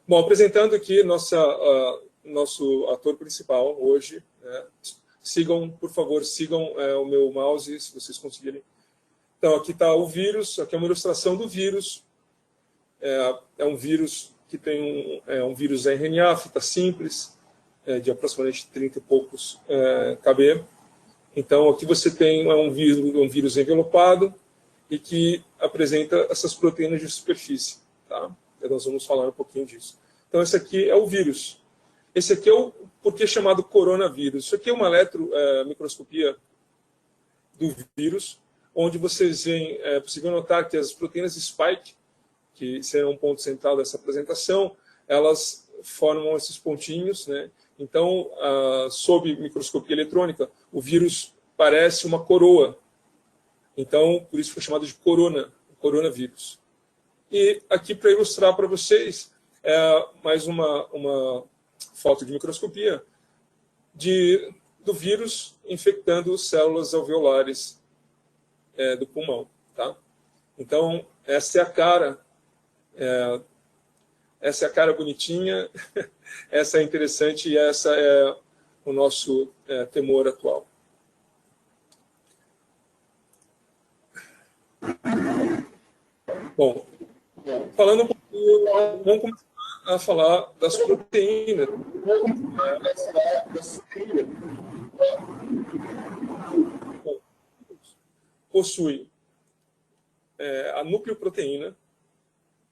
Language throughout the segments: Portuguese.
Bom, apresentando aqui nosso ator principal hoje, né? Sigam, por favor, sigam o meu mouse, se vocês conseguirem. Então, aqui está o vírus, aqui é uma ilustração do vírus. É um vírus que tem um vírus RNA, fita simples, de aproximadamente 30 e poucos kb. Então, aqui você tem um vírus envelopado e que apresenta essas proteínas de superfície. Tá? Nós vamos falar um pouquinho disso. Então, esse aqui é o vírus. Esse aqui é o porquê chamado coronavírus. Isso aqui é uma eletromicroscopia do vírus, onde vocês veem, é possível notar que as proteínas spike, que serão um ponto central dessa apresentação, elas formam esses pontinhos, né? Então, sob microscopia eletrônica, o vírus parece uma coroa. Então, por isso foi chamado de coronavírus. E aqui, para ilustrar para vocês, mais uma foto de microscopia do vírus infectando células alveolares do pulmão. Tá? Então, essa é a cara. Essa é a cara bonitinha, essa é interessante e essa é o nosso temor atual. Bom, falando um pouquinho, vamos começar a falar das proteínas. Bom, possui a nucleoproteína,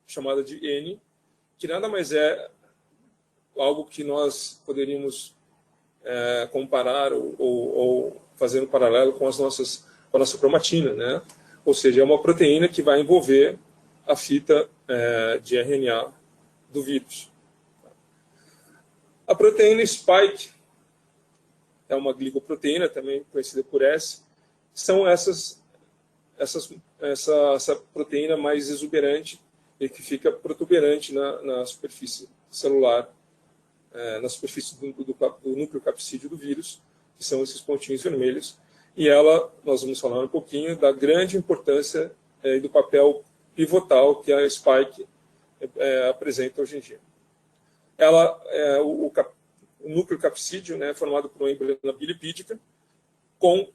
chamada de N, que nada mais é algo que nós poderíamos comparar ou fazer um paralelo com a nossa cromatina, né? Ou seja, é uma proteína que vai envolver a fita de RNA do vírus. A proteína spike é uma glicoproteína, também conhecida por S, são essa proteína mais exuberante e que fica protuberante na superfície celular, na superfície do núcleo capsídeo do vírus, que são esses pontinhos vermelhos. E nós vamos falar um pouquinho da grande importância e do papel pivotal que a spike apresenta hoje em dia. O núcleo capsídeo, né, é formado por uma membrana bilipídica com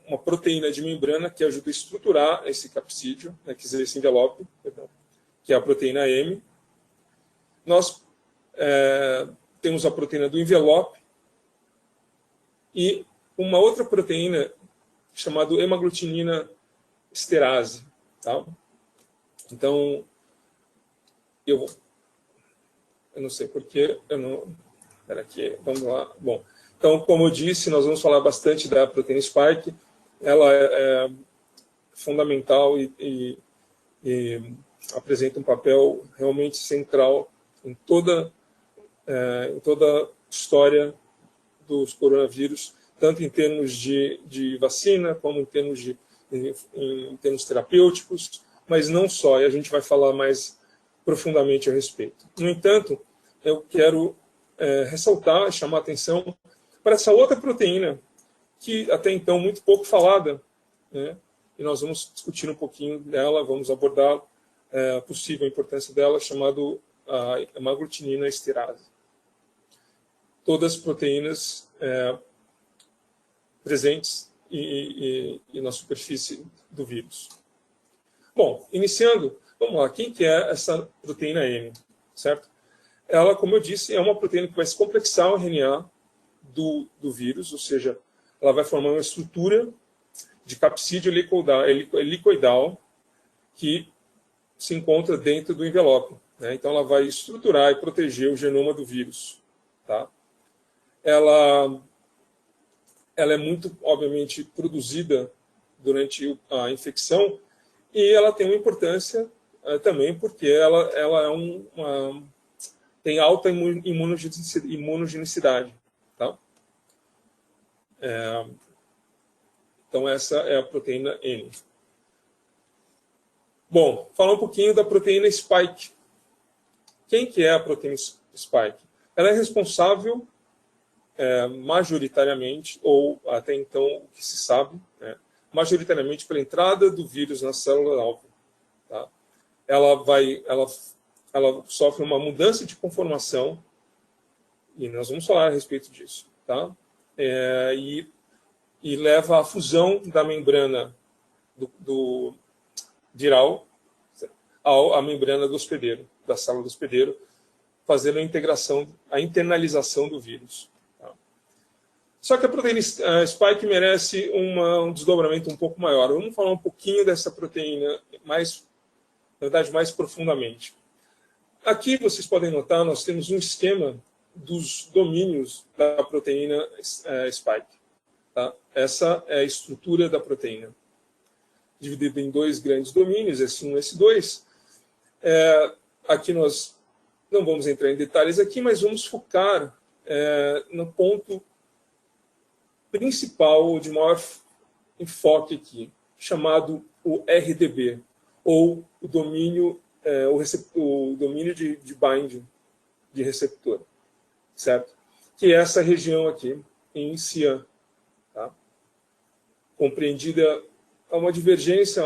uma proteína de membrana que ajuda a estruturar esse capsídeo, né, esse envelope, que é a proteína M. Nós temos a proteína do envelope e uma outra proteína chamada hemaglutinina esterase. Tá? Então, eu não sei porquê, Espera aqui, vamos lá. Bom, então, como eu disse, nós vamos falar bastante da proteína spike. Ela é fundamental e apresenta um papel realmente central em toda a história dos coronavírus, tanto em termos de vacina, como em termos terapêuticos, mas não só, e a gente vai falar mais profundamente a respeito. No entanto, eu quero ressaltar, chamar a atenção para essa outra proteína, que até então muito pouco falada, né? E nós vamos discutir um pouquinho dela, vamos abordar a possível importância dela, chamado a hemaglutinina esterase. Todas as proteínas presentes na superfície do vírus. Bom, iniciando, vamos lá, quem que é essa proteína M, certo? Ela, como eu disse, é uma proteína que vai se complexar o RNA do vírus, ou seja, ela vai formar uma estrutura de capsídeo helicoidal que se encontra dentro do envelope, né? Então, ela vai estruturar e proteger o genoma do vírus. Tá? Ela é muito, obviamente, produzida durante a infecção e ela tem uma importância também porque ela tem alta imunogenicidade. Tá? Então, essa é a proteína N. Bom, falar um pouquinho da proteína spike. Quem que é a proteína spike? Ela é responsável majoritariamente, ou até então o que se sabe, majoritariamente pela entrada do vírus na célula-alvo. Tá? ela sofre uma mudança de conformação, e nós vamos falar a respeito disso, tá? E leva à fusão da membrana viral à membrana do hospedeiro, da célula do hospedeiro, fazendo a internalização do vírus. Tá? Só que a proteína spike merece um desdobramento um pouco maior. Vamos falar um pouquinho dessa proteína na verdade, mais profundamente. Aqui vocês podem notar, nós temos um esquema dos domínios da proteína spike. Tá? Essa é a estrutura da proteína, dividida em dois grandes domínios, S1 e S2. Aqui nós não vamos entrar em detalhes aqui, mas vamos focar no ponto principal, de maior enfoque aqui, chamado o RDB, ou o domínio, o domínio de binding de receptor, certo? Que é essa região aqui, em cian, tá? Compreendida alguma divergência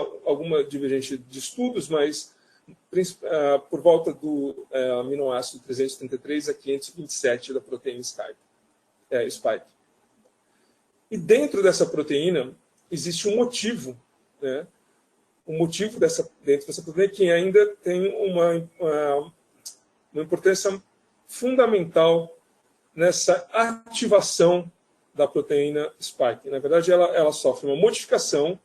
de estudos, mas por volta do aminoácido 333 a 527 da proteína spike. E dentro dessa proteína existe um motivo, né? O motivo dentro dessa proteína que ainda tem uma importância fundamental nessa ativação da proteína spike. Na verdade, ela sofre uma modificação,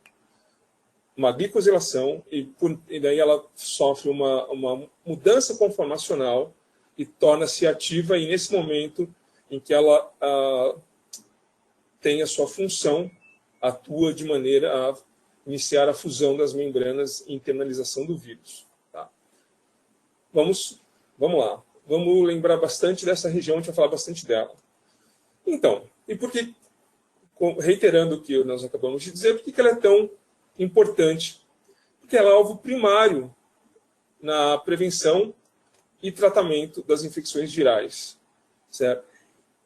uma glicosilação, e daí ela sofre uma mudança conformacional e torna-se ativa, e nesse momento em que ela tem a sua função, atua de maneira a iniciar a fusão das membranas e internalização do vírus. Tá? Vamos lá. Vamos lembrar bastante dessa região, a gente vai falar bastante dela. Então, e por que, reiterando o que nós acabamos de dizer, por que ela é tão importante? Porque ela é alvo primário na prevenção e tratamento das infecções virais, certo?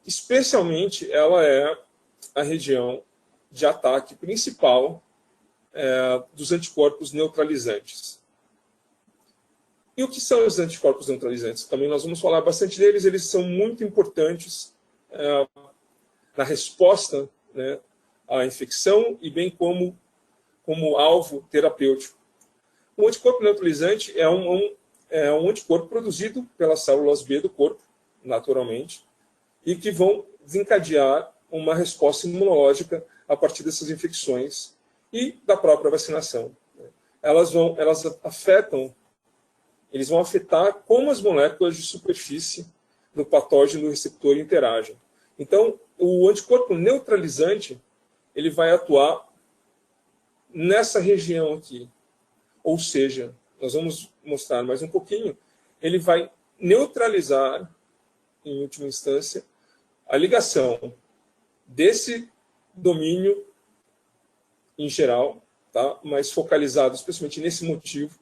Especialmente, ela é a região de ataque principal dos anticorpos neutralizantes. E o que são os anticorpos neutralizantes? Também nós vamos falar bastante deles. Eles são muito importantes na resposta, né, à infecção e bem como alvo terapêutico. O anticorpo neutralizante é um anticorpo produzido pelas células B do corpo, naturalmente, e que vão desencadear uma resposta imunológica a partir dessas infecções e da própria vacinação. Eles vão afetar como as moléculas de superfície do patógeno do receptor interagem. Então, o anticorpo neutralizante, ele vai atuar nessa região aqui. Ou seja, nós vamos mostrar mais um pouquinho, ele vai neutralizar, em última instância, a ligação desse domínio em geral, tá? Mas focalizado especialmente nesse motivo.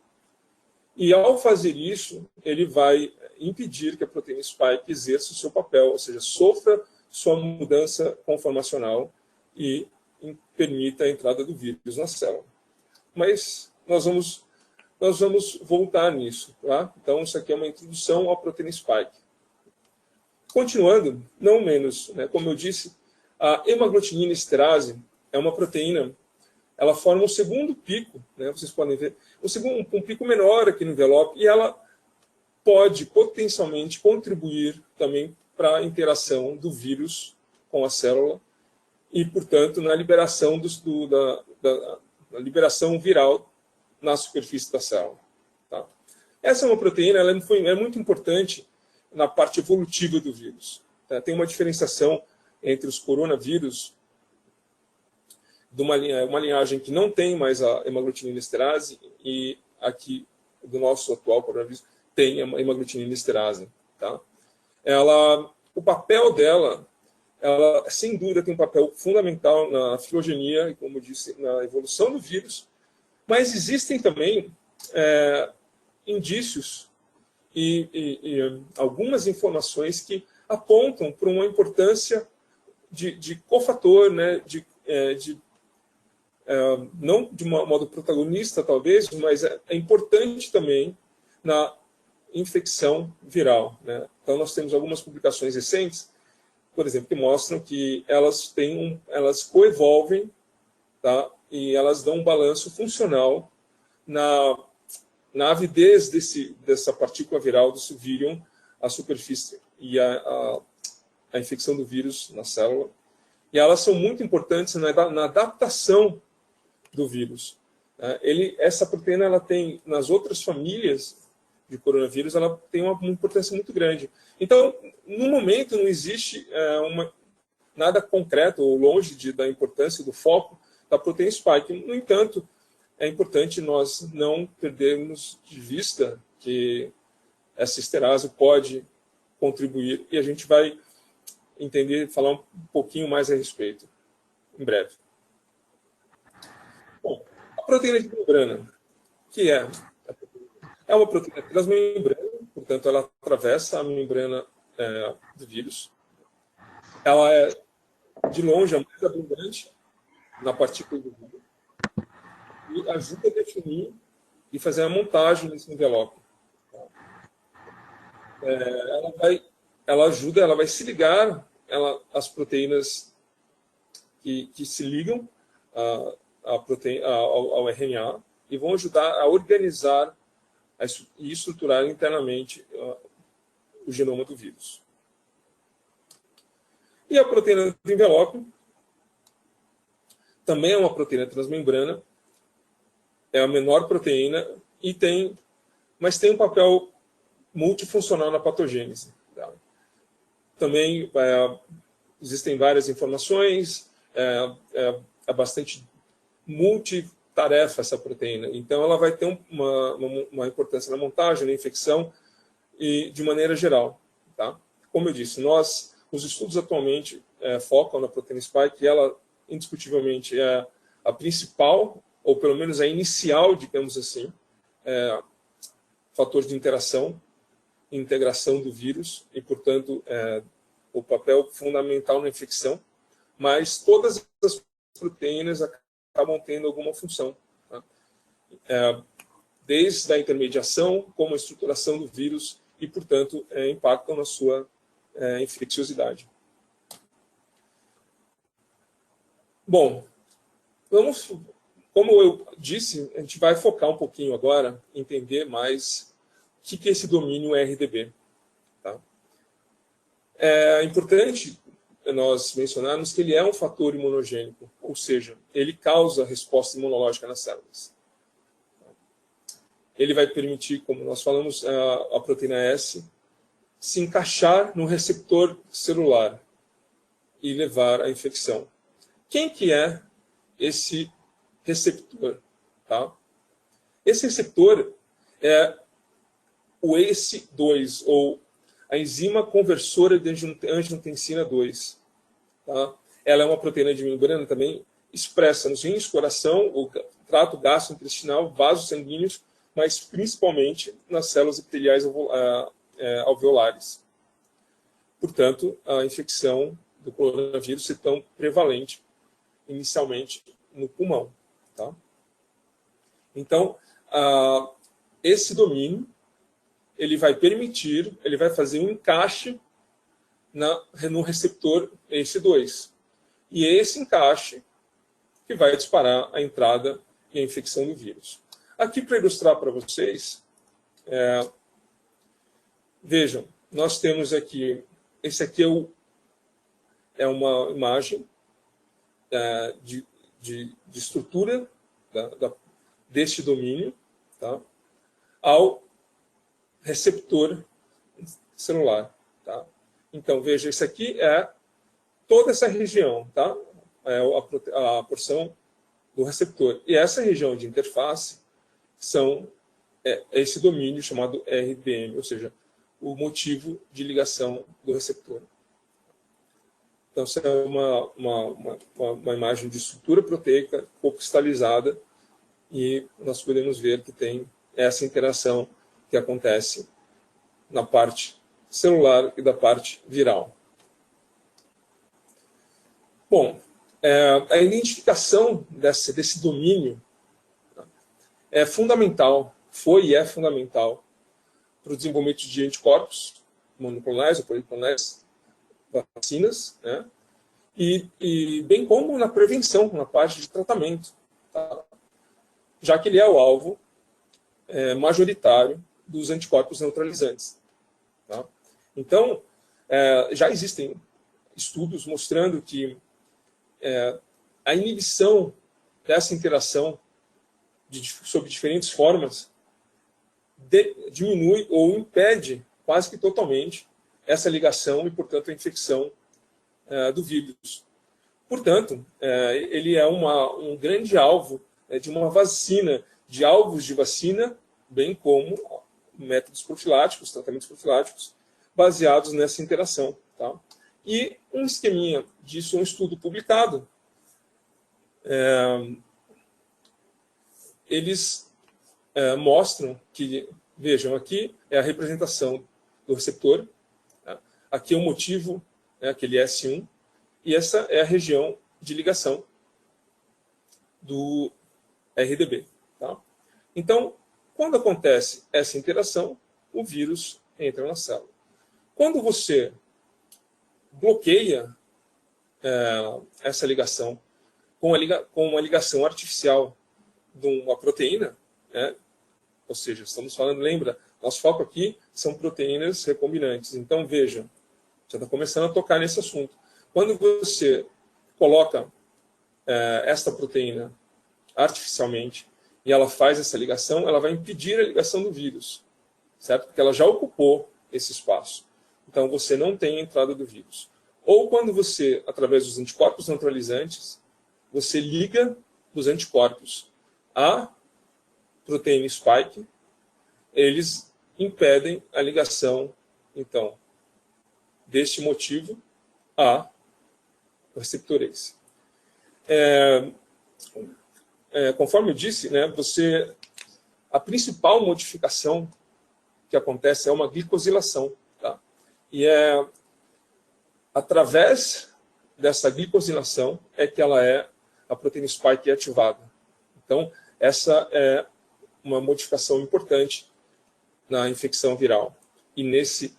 E ao fazer isso, ele vai impedir que a proteína spike exerça o seu papel, ou seja, sofra sua mudança conformacional e permita a entrada do vírus na célula. Mas nós vamos voltar nisso, tá? Então, isso aqui é uma introdução à proteína spike. Continuando, não menos, né, como eu disse, a hemaglutinina esterase é uma proteína, ela forma um segundo pico, né, vocês podem ver, um pico menor aqui no envelope, e ela pode potencialmente contribuir também para a interação do vírus com a célula e, portanto, na liberação da liberação viral na superfície da célula. Tá? Essa é uma proteína, ela é muito importante na parte evolutiva do vírus. Tá? Tem uma diferenciação entre os coronavírus, de uma linhagem que não tem mais a hemaglutinina esterase, e aqui, do nosso atual coronavírus, tem a hemaglutinina esterase. Tá? O papel dela, ela, sem dúvida, tem um papel fundamental na filogenia, e, como disse, na evolução do vírus, mas existem também indícios e algumas informações que apontam para uma importância de cofator, né, não de um modo protagonista, talvez, mas é importante também na infecção viral, né? Então, nós temos algumas publicações recentes, por exemplo, que mostram que elas coevolvem, tá? E elas dão um balanço funcional na avidez dessa partícula viral do virion, a superfície e a infecção do vírus na célula. E elas são muito importantes na adaptação do vírus. Essa proteína ela tem, nas outras famílias de coronavírus, ela tem uma importância muito grande. Então, no momento, não existe nada concreto ou longe da importância do foco da proteína spike. No entanto, é importante nós não perdermos de vista que essa esterase pode contribuir, e a gente vai falar um pouquinho mais a respeito em breve. Bom, a proteína de membrana, que é uma proteína transmembrana, portanto, ela atravessa a membrana do vírus. Ela é, de longe, a mais abundante na partícula do vírus e ajuda a definir e fazer a montagem desse envelope. Ela vai se ligar às proteínas que se ligam ao RNA e vão ajudar a organizar e estruturar internamente o genoma do vírus. E a proteína do envelope também é uma proteína transmembrana, é a menor proteína, mas tem um papel multifuncional na patogênese. Tá? Também existem várias informações, é bastante multitarefa essa proteína. Então, ela vai ter uma importância na montagem, na infecção e de maneira geral. Tá? Como eu disse, os estudos atualmente focam na proteína spike e ela, indiscutivelmente, é a principal, ou pelo menos a inicial, digamos assim, fator de interação e integração do vírus e, portanto, o papel fundamental na infecção, mas todas as proteínas acabam tendo alguma função, tá? Desde a intermediação, como a estruturação do vírus e, portanto, impactam na sua infecciosidade. Bom, como eu disse, a gente vai focar um pouquinho agora em entender mais o que é esse domínio RDB. Tá? É importante nós mencionarmos que ele é um fator imunogênico, ou seja, ele causa resposta imunológica nas células. Ele vai permitir, como nós falamos, a proteína S se encaixar no receptor celular e levar à infecção. Quem que é esse receptor? Tá? Esse receptor é o ACE2, ou a enzima conversora de angiotensina 2. Tá? Ela é uma proteína de membrana também expressa nos rins, coração, o trato gastrointestinal, vasos sanguíneos, mas principalmente nas células epiteliais alveolares. Portanto, a infecção do coronavírus é tão prevalente inicialmente no pulmão. Tá? Então, esse domínio ele vai fazer um encaixe no receptor ACE2. E é esse encaixe que vai disparar a entrada e a infecção do vírus. Aqui, para ilustrar para vocês, vejam, nós temos aqui, esse aqui é uma imagem de estrutura deste domínio, tá? Ao receptor celular. Tá? Então, veja, isso aqui é toda essa região, tá? É a porção do receptor. E essa região de interface é esse domínio chamado RDM, ou seja, o motivo de ligação do receptor. Então, essa é uma imagem de estrutura proteica pouco cristalizada e nós podemos ver que tem essa interação que acontece na parte celular e da parte viral. Bom, a identificação desse domínio é fundamental, foi e é fundamental para o desenvolvimento de anticorpos monoclonais ou policlonais, vacinas, né? E bem como na prevenção, na parte de tratamento, tá? Já que ele é o alvo majoritário dos anticorpos neutralizantes. Tá? Então, já existem estudos mostrando que a inibição dessa interação sob diferentes formas diminui ou impede quase que totalmente essa ligação e, portanto, a infecção do vírus. Portanto, ele é um grande alvo de uma vacina, de alvos de vacina, bem como métodos profiláticos, tratamentos profiláticos, baseados nessa interação. Tá? E um esqueminha disso, um estudo publicado, eles mostram que, vejam, aqui é a representação do receptor, tá? Aqui é o motivo, aquele S1, e essa é a região de ligação do RDB. Tá? Então, quando acontece essa interação, o vírus entra na célula. Quando você bloqueia essa ligação com uma ligação artificial de uma proteína, né? Ou seja, estamos falando, lembra, nosso foco aqui são proteínas recombinantes. Então, veja, já está começando a tocar nesse assunto. Quando você coloca esta proteína artificialmente e ela faz essa ligação, ela vai impedir a ligação do vírus, certo? Porque ela já ocupou esse espaço. Então, você não tem a entrada do vírus. Ou quando você, através dos anticorpos neutralizantes, você liga os anticorpos à proteína spike, eles impedem a ligação, então, deste motivo a receptor ACE. Conforme eu disse, né, a principal modificação que acontece é uma glicosilação. Tá? E através dessa glicosilação que a proteína spike é ativada. Então, essa é uma modificação importante na infecção viral. E nessa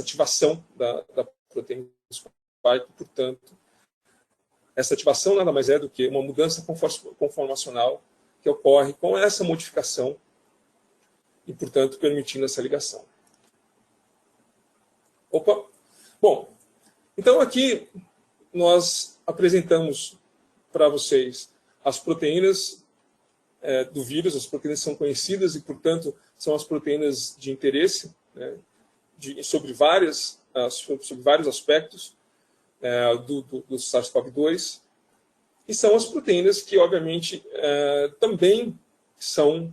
ativação da proteína spike, portanto, essa ativação nada mais é do que uma mudança conformacional que ocorre com essa modificação e, portanto, permitindo essa ligação. Opa! Bom, então aqui nós apresentamos para vocês as proteínas do vírus. As proteínas são conhecidas e, portanto, são as proteínas de interesse, né, sobre vários aspectos do SARS-CoV-2, e são as proteínas que, obviamente, também são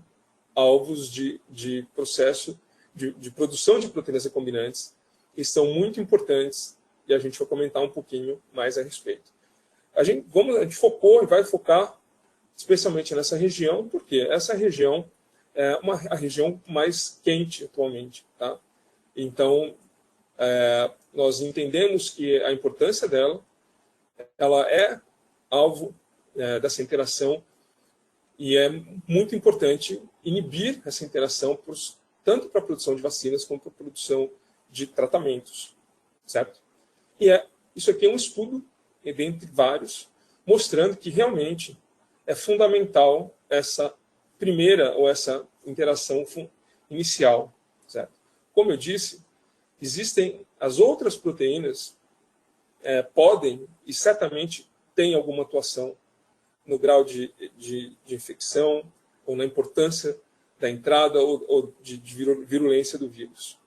alvos de processo de produção de proteínas recombinantes, que são muito importantes, e a gente vai comentar um pouquinho mais a respeito. A gente focou e vai focar especialmente nessa região, porque essa região é a região mais quente atualmente. Tá? Então, nós entendemos que a importância dela, ela é alvo dessa interação, e é muito importante inibir essa interação tanto para a produção de vacinas como para a produção de tratamentos, certo? E isso aqui é um estudo, dentre vários, mostrando que realmente é fundamental essa primeira ou essa interação inicial, certo? Como eu disse, existem as outras proteínas, podem e certamente têm alguma atuação no grau de infecção ou na importância da entrada ou de virulência do vírus.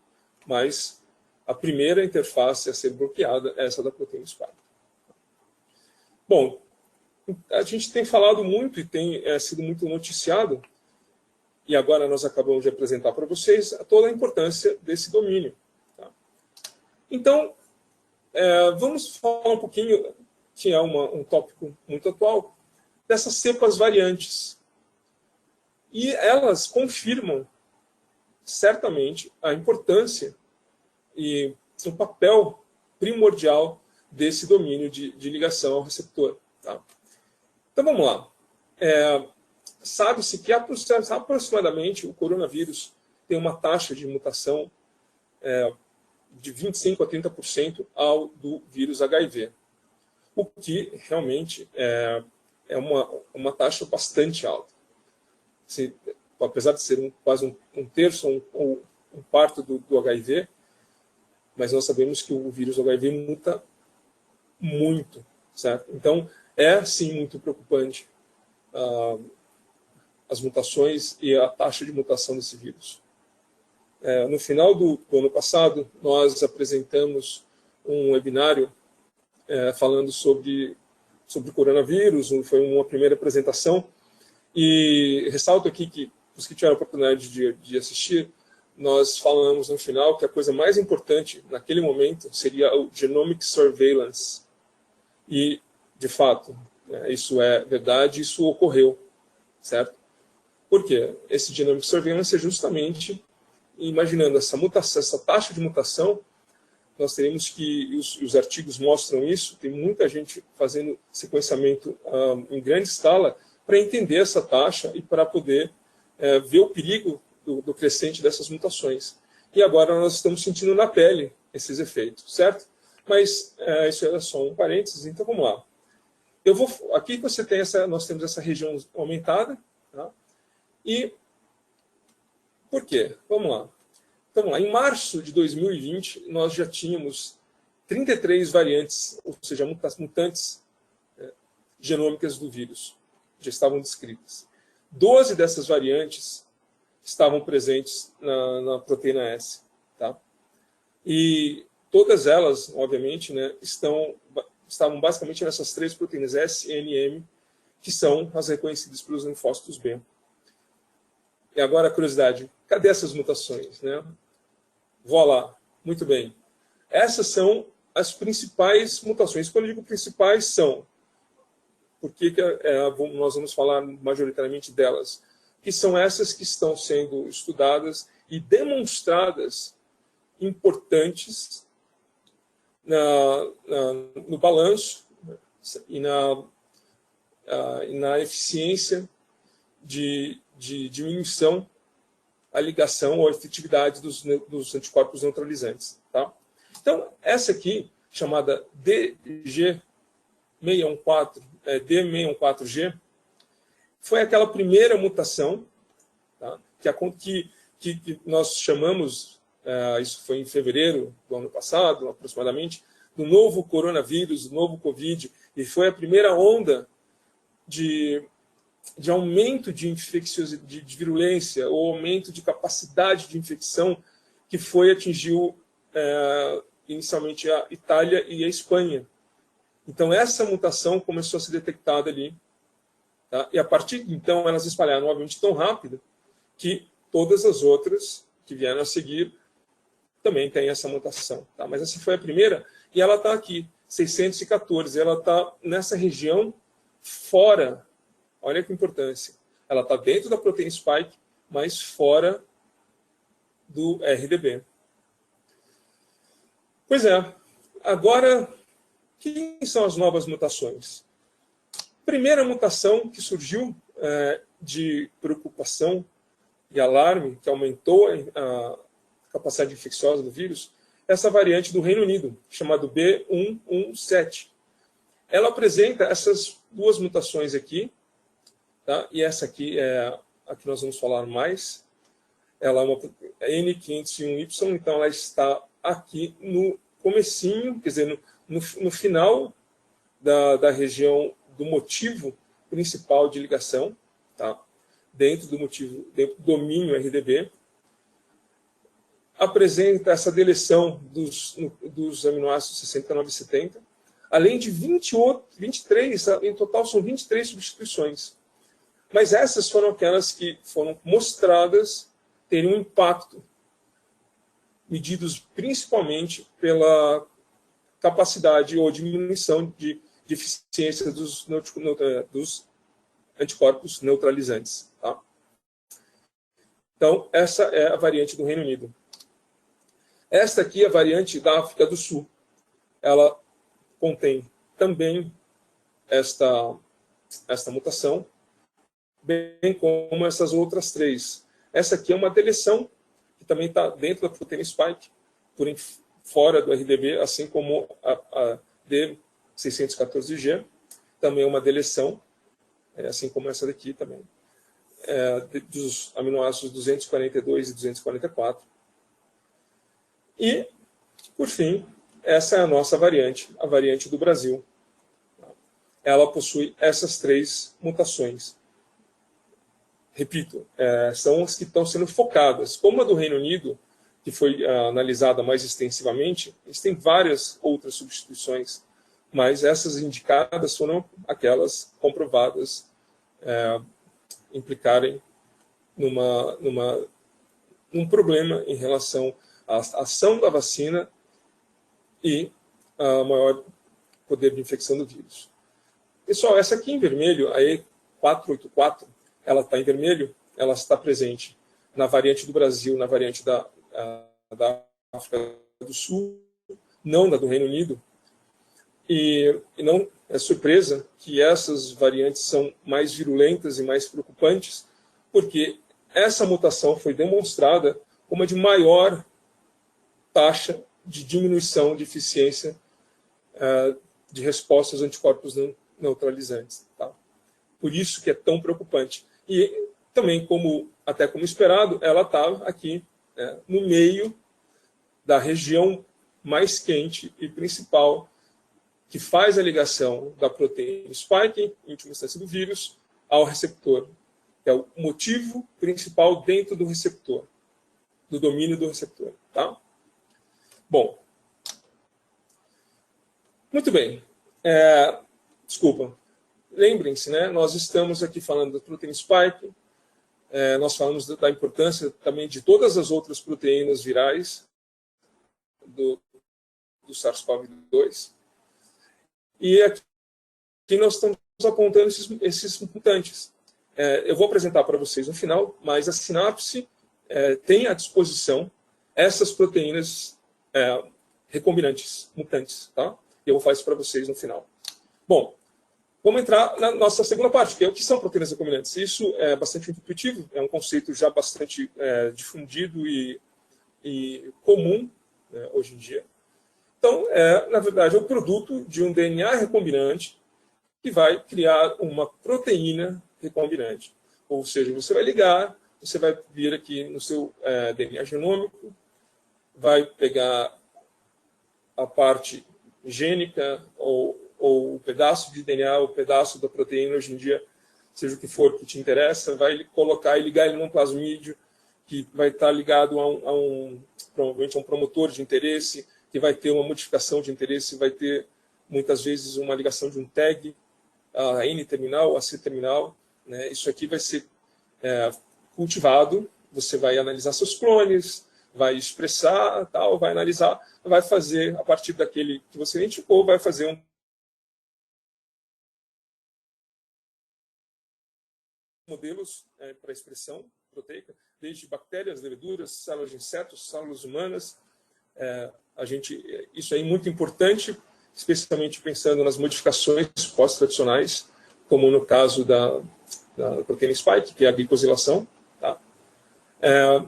Mas a primeira interface a ser bloqueada é essa da proteína spike. Bom, a gente tem falado muito e tem sido muito noticiado, e agora nós acabamos de apresentar para vocês toda a importância desse domínio. Tá? Então, vamos falar um pouquinho, que é um tópico muito atual, dessas cepas variantes. E elas confirmam, certamente, a importância e o papel primordial desse domínio de ligação ao receptor. Tá? Então, vamos lá. Sabe-se que aproximadamente o coronavírus tem uma taxa de mutação de 25% a 30% ao do vírus HIV, o que realmente é uma taxa bastante alta. Apesar de ser quase um terço ou um quarto do HIV, mas nós sabemos que o vírus HIV muta muito, certo? Então, é sim muito preocupante as mutações e a taxa de mutação desse vírus. No final do ano passado, nós apresentamos um webinário falando sobre coronavírus, foi uma primeira apresentação, e ressalto aqui que, os que tiveram a oportunidade de assistir, nós falamos no final que a coisa mais importante naquele momento seria o Genomic Surveillance. E, de fato, isso é verdade, isso ocorreu, certo? Por quê? Esse Genomic Surveillance é justamente imaginando essa mutação, essa taxa de mutação. Nós teremos que, os artigos mostram isso, tem muita gente fazendo sequenciamento em grande escala para entender essa taxa e para poder ver o perigo do crescente dessas mutações. E agora nós estamos sentindo na pele esses efeitos, certo? Mas isso é só um parênteses, então vamos lá. Aqui você tem nós temos essa região aumentada, tá? E por quê? Vamos lá. Então, em março de 2020, nós já tínhamos 33 variantes, ou seja, mutantes genômicas do vírus, já estavam descritas. 12 dessas variantes estavam presentes na proteína S. Tá? E todas elas, obviamente, né, estavam basicamente nessas três proteínas S, N e M, que são as reconhecidas pelos linfócitos B. E agora a curiosidade, cadê essas mutações? Né? Vou lá, muito bem. Essas são as principais mutações. Quando eu digo principais, são, porque nós vamos falar majoritariamente delas, que são essas que estão sendo estudadas e demonstradas importantes no balanço e na eficiência de diminuição a ligação ou a efetividade dos anticorpos neutralizantes. Tá? Então, essa aqui, chamada D614G, foi aquela primeira mutação, tá? que nós chamamos, isso foi em fevereiro do ano passado, aproximadamente, do novo coronavírus, do novo Covid, e foi a primeira onda de aumento de infecciosidade, de virulência, ou aumento de capacidade de infecção que atingiu inicialmente a Itália e a Espanha. Então, essa mutação começou a ser detectada ali. Tá? E, a partir de então, elas espalharam, obviamente, tão rápido que todas as outras que vieram a seguir também têm essa mutação. Tá? Mas essa foi a primeira, e ela está aqui, 614. Ela está nessa região fora. Olha que importância. Ela está dentro da proteína spike, mas fora do RDB. Pois é. Agora, quem são as novas mutações? Primeira mutação que surgiu de preocupação e alarme, que aumentou a capacidade infecciosa do vírus, essa variante do Reino Unido, chamada B117. Ela apresenta essas duas mutações aqui, tá? E essa aqui é a que nós vamos falar mais. Ela é uma N501Y, então ela está aqui no comecinho, quer dizer, no final da região do motivo principal de ligação, tá? Dentro do domínio RDB. Apresenta essa deleção dos aminoácidos 69 e 70, além de 23, em total são 23 substituições. Mas essas foram aquelas que foram mostradas terem um impacto, medidos principalmente pela capacidade ou diminuição de eficiência dos anticorpos neutralizantes. Tá? Então, essa é a variante do Reino Unido. Esta aqui é a variante da África do Sul. Ela contém também esta mutação, bem como essas outras três. Essa aqui é uma deleção também está dentro da proteína spike, porém fora do RDB, assim como a D614G, também é uma deleção, assim como essa daqui também, dos aminoácidos 242 e 244. E, por fim, essa é a nossa variante, a variante do Brasil. Ela possui essas 3 mutações. Repito, são as que estão sendo focadas. Como a do Reino Unido, que foi analisada mais extensivamente, existem várias outras substituições, mas essas indicadas foram aquelas comprovadas implicarem num problema em relação à ação da vacina e a maior poder de infecção do vírus. Pessoal, essa aqui em vermelho, a E484, ela está em vermelho, ela está presente na variante do Brasil, na variante da África do Sul, não da do Reino Unido. E não é surpresa que essas variantes são mais virulentas e mais preocupantes, porque essa mutação foi demonstrada como a de maior taxa de diminuição de eficiência de resposta aos anticorpos neutralizantes. Tá? Por isso que é tão preocupante. E também, até como esperado, ela está aqui no meio da região mais quente e principal que faz a ligação da proteína spike, em última instância do vírus, ao receptor. É o motivo principal dentro do receptor, do domínio do receptor. Tá? Bom, muito bem. Desculpa. Lembrem-se, né? Nós estamos aqui falando da proteína spike, nós falamos da importância também de todas as outras proteínas virais do SARS-CoV-2. E aqui nós estamos apontando esses mutantes. Eu vou apresentar para vocês no final, mas a sinapse tem à disposição essas proteínas recombinantes, mutantes. Tá? E eu vou fazer isso para vocês no final. Bom, vamos entrar na nossa segunda parte, que é o que são proteínas recombinantes. Isso é bastante intuitivo, é um conceito já bastante difundido e comum hoje em dia. Então, na verdade, é o produto de um DNA recombinante que vai criar uma proteína recombinante. Ou seja, você vai ligar, você vai vir aqui no seu DNA genômico, vai pegar a parte gênica ou o pedaço de DNA, o pedaço da proteína, hoje em dia, seja o que for que te interessa, vai colocar e ligar ele num plasmídio que vai estar ligado provavelmente a um promotor de interesse, que vai ter uma modificação de interesse, vai ter, muitas vezes, uma ligação de um tag, a N-terminal, a C-terminal. Né? Isso aqui vai ser cultivado, você vai analisar seus clones, vai expressar, tal, vai analisar, vai fazer, a partir daquele que você identificou, vai fazer modelos para expressão proteica, desde bactérias, leveduras, células de insetos, células humanas. Isso é muito importante, especialmente pensando nas modificações pós-tradicionais, como no caso da proteína spike, que é a glicosilação. Tá?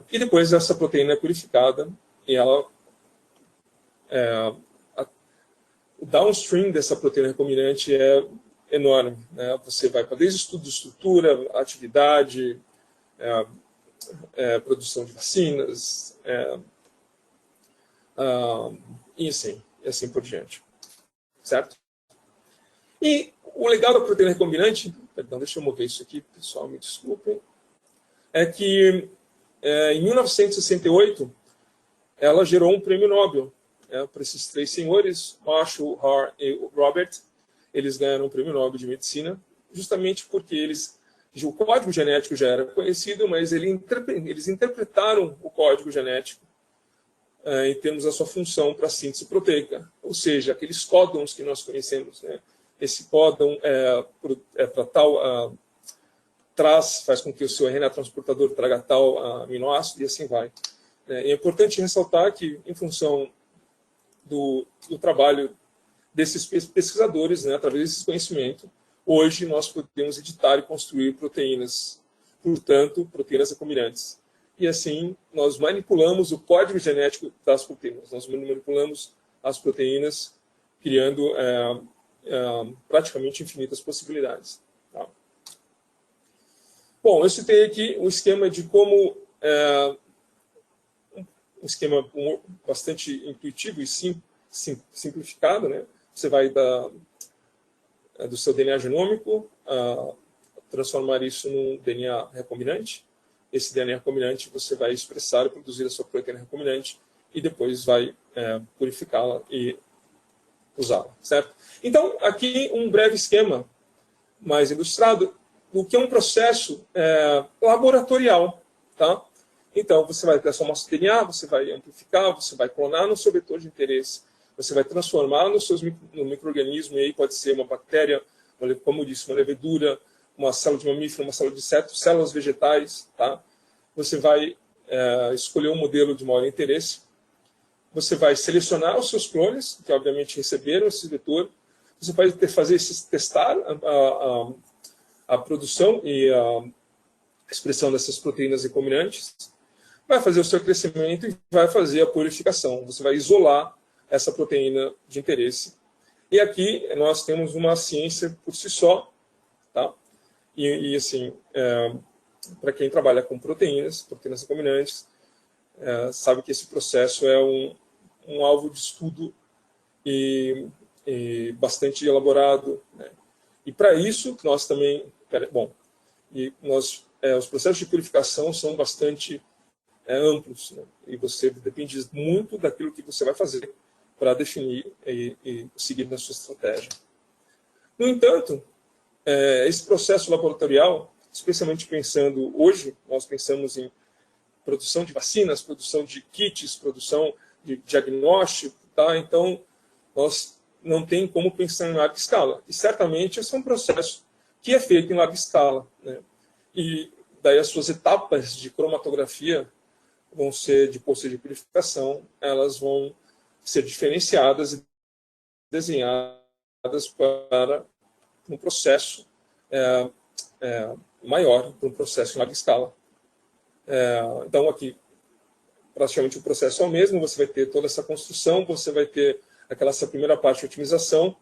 E depois essa proteína é purificada e ela o downstream dessa proteína recombinante é enorme. Né? Você vai para desde estudo de estrutura, atividade, produção de vacinas, e assim por diante. Certo? E o legal da proteína recombinante, perdão, deixa eu mover isso aqui, pessoal, me desculpem, é que em 1968 ela gerou um prêmio Nobel para esses 3 senhores, Marshall, Haar e Robert. Eles ganharam um prêmio Nobel de Medicina, justamente porque o código genético já era conhecido, mas eles interpretaram o código genético em termos da sua função para a síntese proteica, ou seja, aqueles códons que nós conhecemos. Né? Esse códon para tal, faz com que o seu RNA transportador traga tal aminoácido e assim vai. É importante ressaltar que, em função do trabalho desses pesquisadores, né, através desse conhecimento, hoje nós podemos editar e construir proteínas, portanto, proteínas recombinantes. e assim nós manipulamos o código genético das proteínas. Nós manipulamos as proteínas, criando praticamente infinitas possibilidades. Tá? Bom, eu citei aqui um esquema de como um esquema bastante intuitivo e simplificado, né? Você vai do seu DNA genômico, transformar isso num DNA recombinante. Esse DNA recombinante você vai expressar e produzir a sua proteína recombinante e depois vai purificá-la e usá-la, certo? Então, aqui um breve esquema mais ilustrado do que é um processo laboratorial, tá? Então, você vai ter a sua amostra de DNA, você vai amplificar, você vai clonar no seu vetor de interesse, você vai transformar no micro-organismo, e aí pode ser uma bactéria, como eu disse, uma levedura, uma célula de mamífero, uma célula de inseto, células vegetais, tá? Você vai escolher um modelo de maior interesse, você vai selecionar os seus clones, que obviamente receberam esse vetor, você vai testar a produção e a expressão dessas proteínas recombinantes, vai fazer o seu crescimento e vai fazer a purificação. Você vai isolar essa proteína de interesse. E aqui nós temos uma ciência por si só, tá? E assim, para quem trabalha com proteínas recombinantes, sabe que esse processo é um alvo de estudo e bastante elaborado, né? E para isso nós também, os processos de purificação são bastante amplos, né? E você depende muito daquilo que você vai fazer para definir e seguir na sua estratégia. No entanto, esse processo laboratorial, especialmente pensando hoje, nós pensamos em produção de vacinas, produção de kits, produção de diagnóstico, tá? Então, nós não tem como pensar em larga escala. E certamente esse é um processo que é feito em larga escala, né? E daí as suas etapas de cromatografia vão ser, depois de purificação, elas vão ser diferenciadas e desenhadas para um processo maior, para um processo em larga escala. Então, aqui, praticamente o processo é o mesmo, você vai ter toda essa construção, você vai ter essa primeira parte de otimização,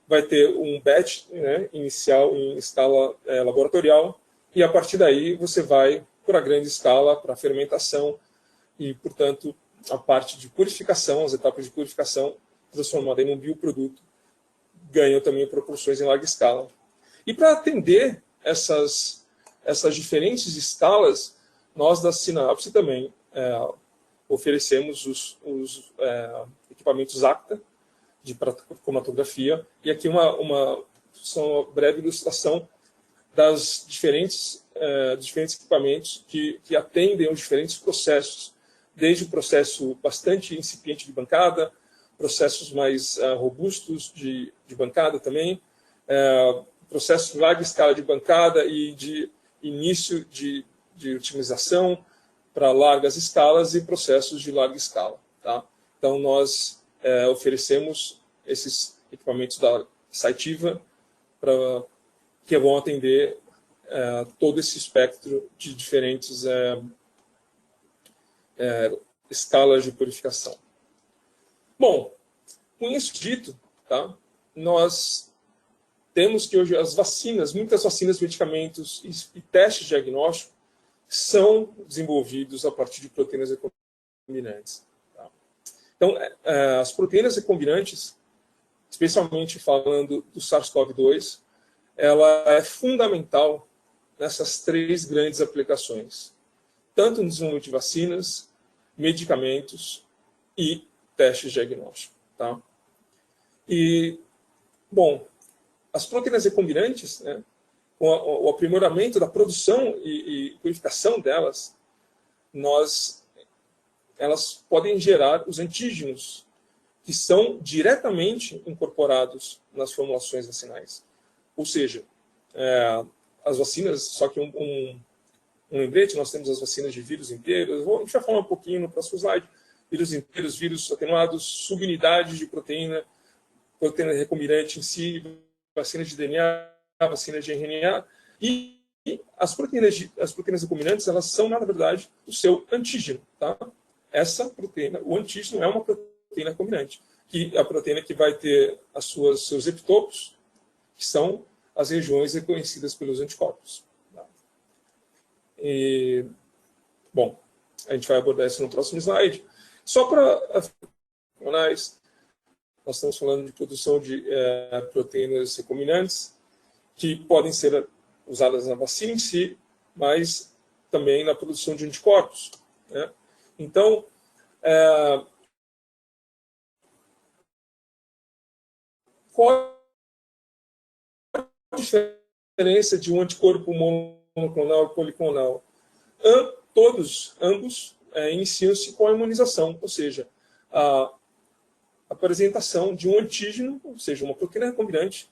vai ter um batch, né, inicial em escala laboratorial, e a partir daí você vai para a grande escala, para a fermentação, e, portanto, a parte de purificação, as etapas de purificação, transformada em um bioproduto, ganham também proporções em larga escala. E para atender essas diferentes escalas, nós da Synapse também oferecemos os equipamentos ACTA de cromatografia. E aqui só uma breve ilustração das diferentes equipamentos que atendem aos diferentes processos, desde o processo bastante incipiente de bancada, processos mais robustos de bancada também, processos de larga escala de bancada e de início de otimização para largas escalas e processos de larga escala. Tá? Então, nós oferecemos esses equipamentos da Cytiva que vão atender todo esse espectro de diferentes escalas de purificação. Bom, com isso dito, tá, nós temos que hoje as vacinas, muitas vacinas, medicamentos e testes diagnósticos são desenvolvidos a partir de proteínas recombinantes. Tá? Então, as proteínas recombinantes, especialmente falando do SARS-CoV-2, ela é fundamental nessas três grandes aplicações, tanto no desenvolvimento de vacinas, medicamentos e testes diagnósticos. Tá? E, bom, as proteínas recombinantes, né, com o aprimoramento da produção e purificação delas, elas podem gerar os antígenos que são diretamente incorporados nas formulações vacinais. Ou seja, as vacinas, só que um lembrete, nós temos as vacinas de vírus inteiros, a gente vai falar um pouquinho no próximo slide, vírus inteiros, vírus atenuados, subunidades de proteína recombinante em si, vacina de DNA, vacina de RNA, e as proteínas recombinantes, elas são, na verdade, o seu antígeno. Tá? Essa proteína, o antígeno, é uma proteína recombinante, que é a proteína que vai ter seus epitopos, que são as regiões reconhecidas pelos anticorpos. Tá? Bom, a gente vai abordar isso no próximo slide. Só para nós estamos falando de produção de proteínas recombinantes, que podem ser usadas na vacina em si, mas também na produção de anticorpos. Né? Então, qual a diferença de um anticorpo monoclonal e policlonal? Ambos iniciam-se com a imunização, ou seja, a apresentação de um antígeno, ou seja, uma proteína recombinante,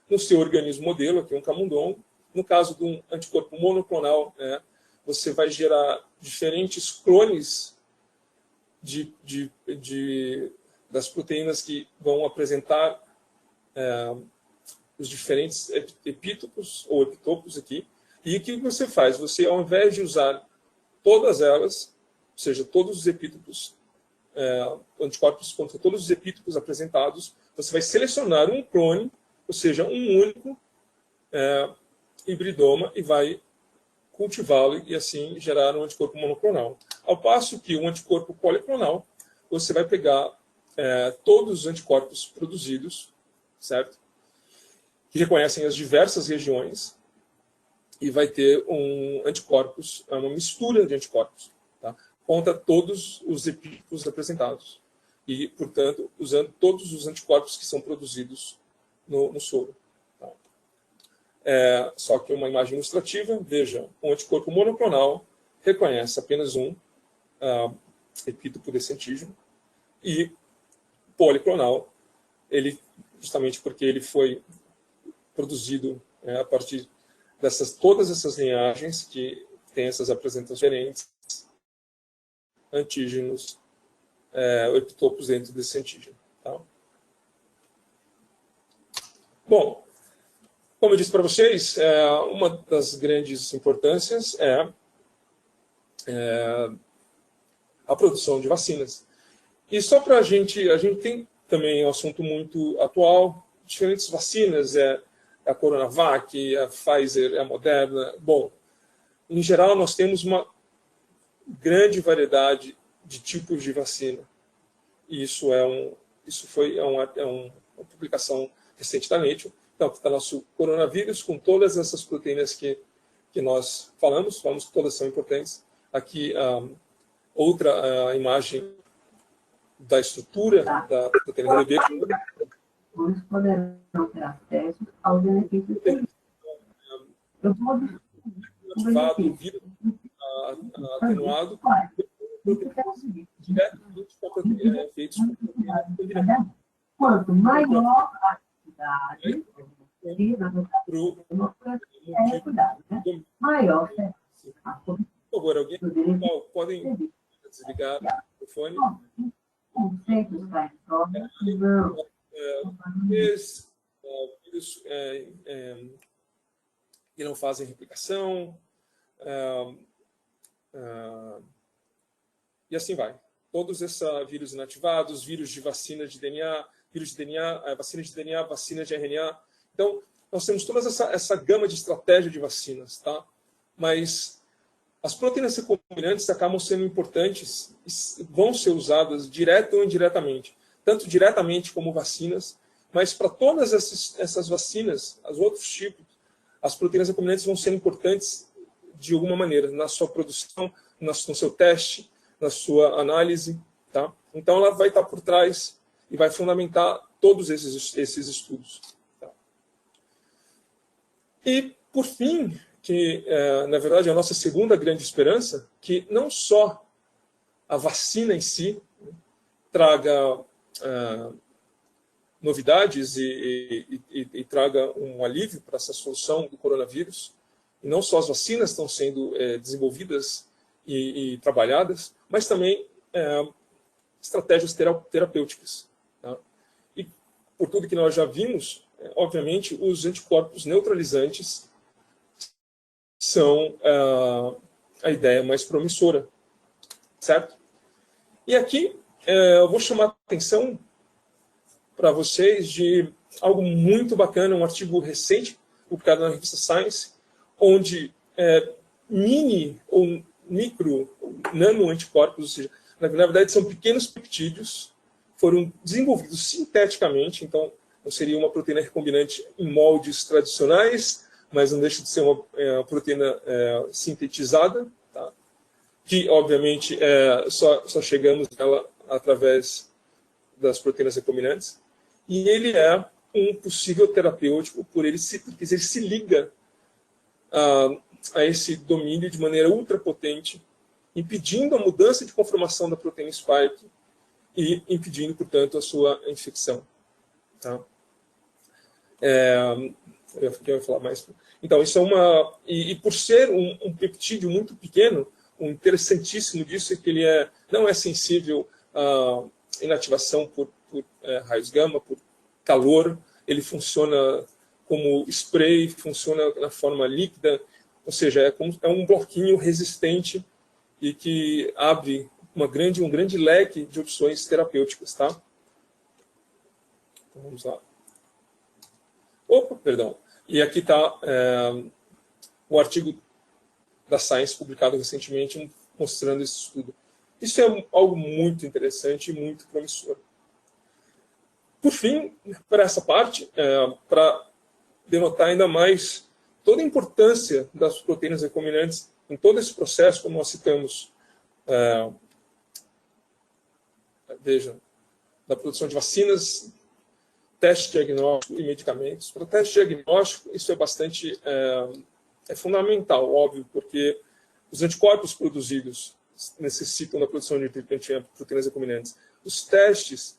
no seu organismo modelo, aqui um camundongo. No caso de um anticorpo monoclonal, você vai gerar diferentes clones das proteínas que vão apresentar os diferentes epítopos ou epitopos aqui. E o que você faz? Você, ao invés de usar todas elas, ou seja, todos os epítopos, anticorpos contra todos os epítopos apresentados, você vai selecionar um clone, ou seja, um único hibridoma, e vai cultivá-lo e assim gerar um anticorpo monoclonal. Ao passo que o anticorpo policlonal, você vai pegar todos os anticorpos produzidos, certo? Que reconhecem as diversas regiões, e vai ter uma mistura de anticorpos, tá? Contra todos os epítopos apresentados. E, portanto, usando todos os anticorpos que são produzidos no soro. Tá? Só que uma imagem ilustrativa, veja, um anticorpo monoclonal reconhece apenas um epítopo desse antígeno, e policlonal, justamente porque ele foi produzido a partir todas essas linhagens que têm essas apresentações diferentes, antígenos, epitopos dentro desse antígeno. Tá? Bom, como eu disse para vocês, uma das grandes importâncias é a produção de vacinas. E só para a gente tem também um assunto muito atual, diferentes vacinas, a Coronavac, a Pfizer, a Moderna. Bom, em geral, nós temos uma grande variedade de tipos de vacina. E isso foi uma publicação recente da Nature. Então, aqui está nosso coronavírus, com todas essas proteínas que nós falamos que todas são importantes. Aqui, outra imagem da estrutura da proteína do bebê. Todos poderão ter acesso ao benefício dele. Eu vou ativado, vírus atenuado, diretamente feitos por proteína. Quanto maior a atividade, cuidado, né? Maior por favor, alguém podem desligar o microfone. Conceitos da história, não. Vírus que não fazem replicação, e assim vai. Todos esses vírus inativados, vírus de vacina de DNA, vacina de DNA, vacina de RNA. Então, nós temos toda essa gama de estratégia de vacinas, tá? Mas as proteínas recombinantes acabam sendo importantes e vão ser usadas direta ou indiretamente. Tanto diretamente como vacinas, mas para todas essas vacinas, os outros tipos, as proteínas recombinantes vão ser importantes de alguma maneira, na sua produção, no seu teste, na sua análise. Tá? Então, ela vai estar por trás e vai fundamentar todos esses estudos. Tá? E, por fim, que na verdade é a nossa segunda grande esperança, que não só a vacina em si traga novidades e traga um alívio para essa solução do coronavírus. E não só as vacinas estão sendo desenvolvidas e trabalhadas, mas também estratégias terapêuticas. Tá? E por tudo que nós já vimos, obviamente, os anticorpos neutralizantes são a ideia mais promissora, certo? E aqui eu vou chamar a atenção para vocês de algo muito bacana, um artigo recente, publicado na revista Science, onde mini ou micro, nano anticorpos, ou seja, na verdade são pequenos peptídeos, foram desenvolvidos sinteticamente, então não seria uma proteína recombinante em moldes tradicionais, mas não deixa de ser uma proteína sintetizada, tá? Que, obviamente, só chegamos nela através das proteínas recombinantes. E ele é um possível terapêutico, porque ele se liga a esse domínio de maneira ultrapotente, impedindo a mudança de conformação da proteína spike e impedindo, portanto, a sua infecção. Tá? Eu ia falar mais. Então, isso é uma... E por ser um peptídeo muito pequeno, o interessantíssimo disso é que ele não é sensível à inativação por raios gama, por calor. Ele funciona como spray, funciona na forma líquida, ou seja, é um bloquinho resistente e que abre um grande leque de opções terapêuticas, tá? Então, vamos lá. Opa, perdão. E aqui está o artigo da Science, publicado recentemente, mostrando esse estudo. Isso é algo muito interessante e muito promissor. Por fim, para essa parte, para denotar ainda mais toda a importância das proteínas recombinantes em todo esse processo, como nós citamos, vejam, da produção de vacinas, teste diagnóstico e medicamentos. Para o teste diagnóstico, isso é bastante fundamental, óbvio, porque os anticorpos produzidos necessitam da produção de proteínas recombinantes. Os testes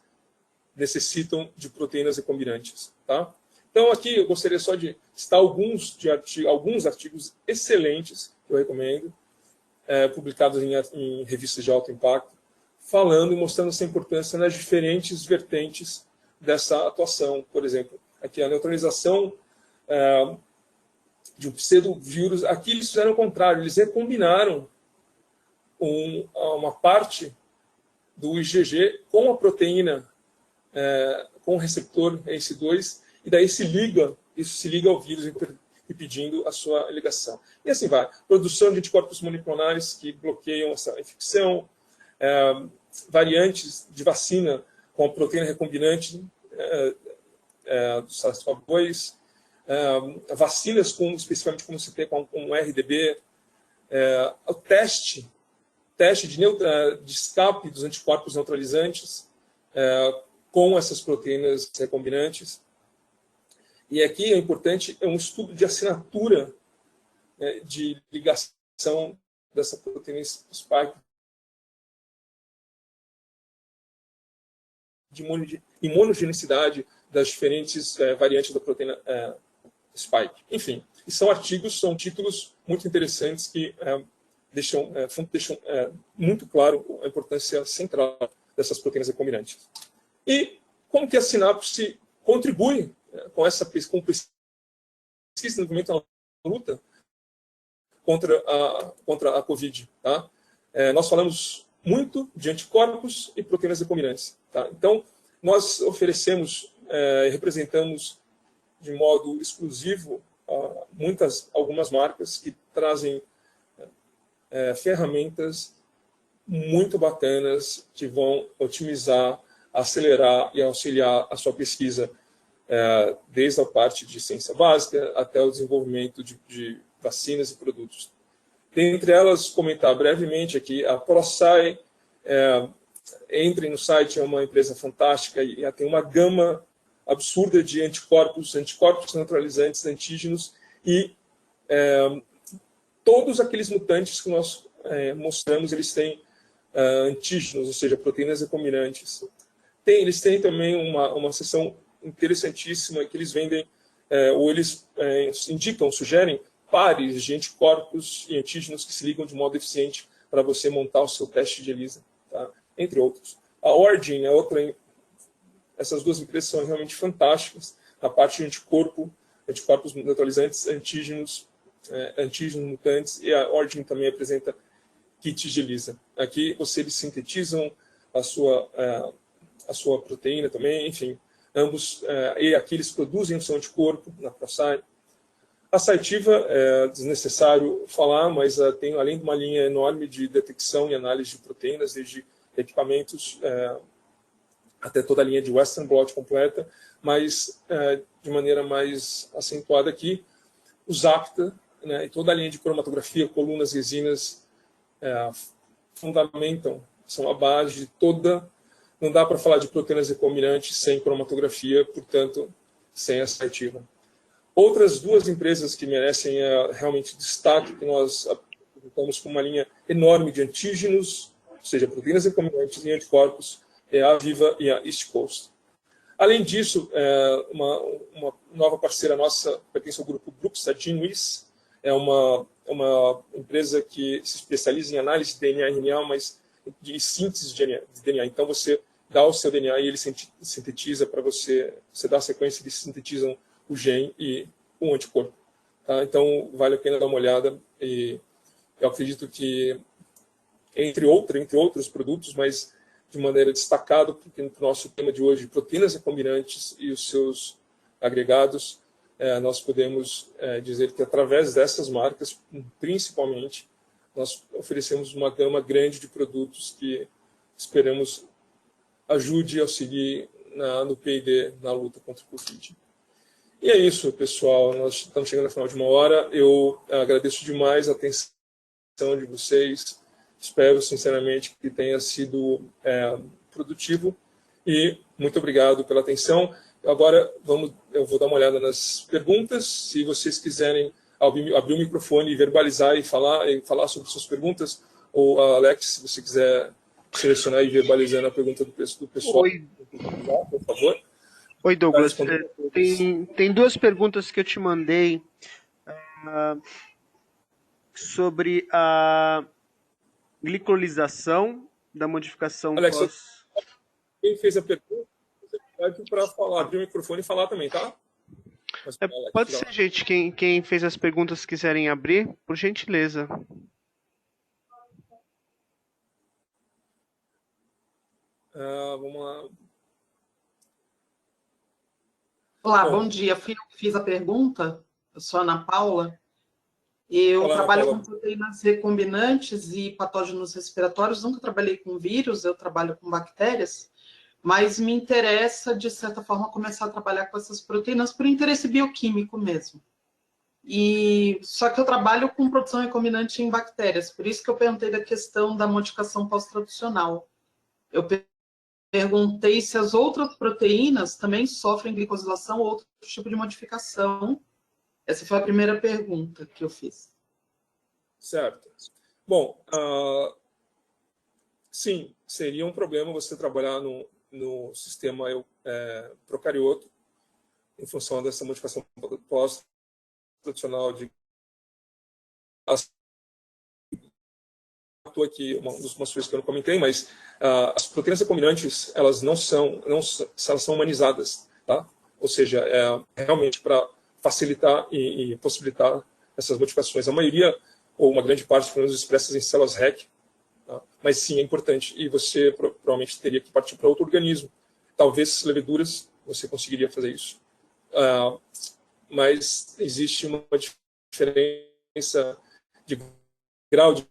necessitam de proteínas recombinantes. Tá? Então, aqui eu gostaria só de citar alguns artigos excelentes, que eu recomendo, publicados em revistas de alto impacto, falando e mostrando essa importância nas diferentes vertentes dessa atuação. Por exemplo, aqui a neutralização de um pseudovírus. Aqui eles fizeram o contrário, eles recombinaram uma parte do IgG com a proteína, com o receptor ACE2, e daí isso se liga ao vírus, impedindo a sua ligação. E assim vai. Produção de anticorpos monoclonais que bloqueiam essa infecção, variantes de vacina com a proteína recombinante do SARS-CoV-2, vacinas especificamente como você tem com RDB, o teste de escape dos anticorpos neutralizantes com essas proteínas recombinantes. E aqui é importante, um estudo de assinatura de ligação dessa proteína spike de imunogenicidade das diferentes variantes da proteína spike. Enfim, e são títulos muito interessantes que deixam muito claro a importância central dessas proteínas recombinantes. E como que a sinapse contribui com pesquisa e desenvolvimento na luta contra a Covid. Tá? Nós falamos muito de anticorpos e proteínas recombinantes. Tá? Então, nós oferecemos e representamos de modo exclusivo algumas marcas que trazem ferramentas muito bacanas que vão otimizar, acelerar e auxiliar a sua pesquisa, desde a parte de ciência básica até o desenvolvimento de vacinas e produtos. Dentre elas, comentar brevemente aqui, a ProSci. Entrem no site, é uma empresa fantástica e tem uma gama absurda de anticorpos neutralizantes, antígenos e todos aqueles mutantes que nós mostramos, eles têm antígenos, ou seja, proteínas recombinantes. Eles têm também uma seção interessantíssima que eles vendem, ou eles sugerem pares de anticorpos e antígenos que se ligam de modo eficiente para você montar o seu teste de ELISA, tá? Entre outros. A Origin é outra. Essas duas empresas são realmente fantásticas na parte de anticorpos neutralizantes, antígenos, antígenos mutantes, e a Origin também apresenta kits de ELISA. Aqui eles sintetizam a sua proteína também, enfim, ambos, e aqui eles produzem o seu anticorpo na ProCyte. A Cytiva é desnecessário falar, mas tem, além de uma linha enorme de detecção e análise de proteínas, desde equipamentos até toda a linha de Western blot completa, mas de maneira mais acentuada aqui, os APTA, né, e toda a linha de cromatografia, colunas, resinas, fundamentam, são a base de toda. Não dá para falar de proteínas recombinantes sem cromatografia, portanto, sem a Cytiva. Outras duas empresas que merecem realmente destaque, que nós apresentamos com uma linha enorme de antígenos, ou seja, proteínas recombinantes e anticorpos, é a Aviva e a East Coast. Além disso, uma nova parceira nossa, pertence ao grupo Brooks, a GeneWiz, é uma empresa que se especializa em análise de DNA e RNA, mas de síntese de DNA. Então, você dá o seu DNA e ele sintetiza para você dá a sequência, eles sintetizam o gene e o anticorpo. Tá? Então, vale a pena dar uma olhada. E eu acredito que, entre outros produtos, mas de maneira destacada, porque no nosso tema de hoje, proteínas recombinantes e os seus agregados, nós podemos dizer que, através dessas marcas, principalmente, nós oferecemos uma gama grande de produtos que esperamos ajude a auxiliar no P&D, na luta contra o Covid. E é isso, pessoal. Nós estamos chegando ao final de uma hora. Eu agradeço demais a atenção de vocês. Espero, sinceramente, que tenha sido produtivo. E muito obrigado pela atenção. Agora, eu vou dar uma olhada nas perguntas. Se vocês quiserem abrir o microfone e verbalizar e falar sobre suas perguntas, ou Alex, se você quiser selecionar e verbalizando a pergunta do pessoal, Oi. Por favor. Oi, Douglas. Tem duas perguntas que eu te mandei sobre a glicolização da modificação Alex, pós... quem fez a pergunta, você pede para falar, abrir o microfone e falar também, tá? Mas, Alex, pode ser, gente. Quem fez as perguntas quiserem abrir, por gentileza. Vamos lá. Olá, bom dia. Fiz a pergunta. Eu sou a Ana Paula. Eu trabalho com proteínas recombinantes e patógenos respiratórios. Nunca trabalhei com vírus, eu trabalho com bactérias. Mas me interessa, de certa forma, começar a trabalhar com essas proteínas por interesse bioquímico mesmo. Só que eu trabalho com produção recombinante em bactérias. Por isso que eu perguntei da questão da modificação pós-traducional. Eu perguntei se as outras proteínas também sofrem glicosilação ou outro tipo de modificação. Essa foi a primeira pergunta que eu fiz. Certo. Bom, sim, seria um problema você trabalhar no sistema procarioto em função dessa modificação pós-traducional de... aqui umas coisas que eu não comentei, mas as proteínas recombinantes, elas elas são humanizadas, tá? Ou seja, realmente para facilitar e possibilitar essas modificações. A maioria, ou uma grande parte, pelo menos, expressas em células REC, tá? Mas sim, é importante. E você provavelmente teria que partir para outro organismo. Talvez leveduras, você conseguiria fazer isso. Mas existe uma diferença de grau de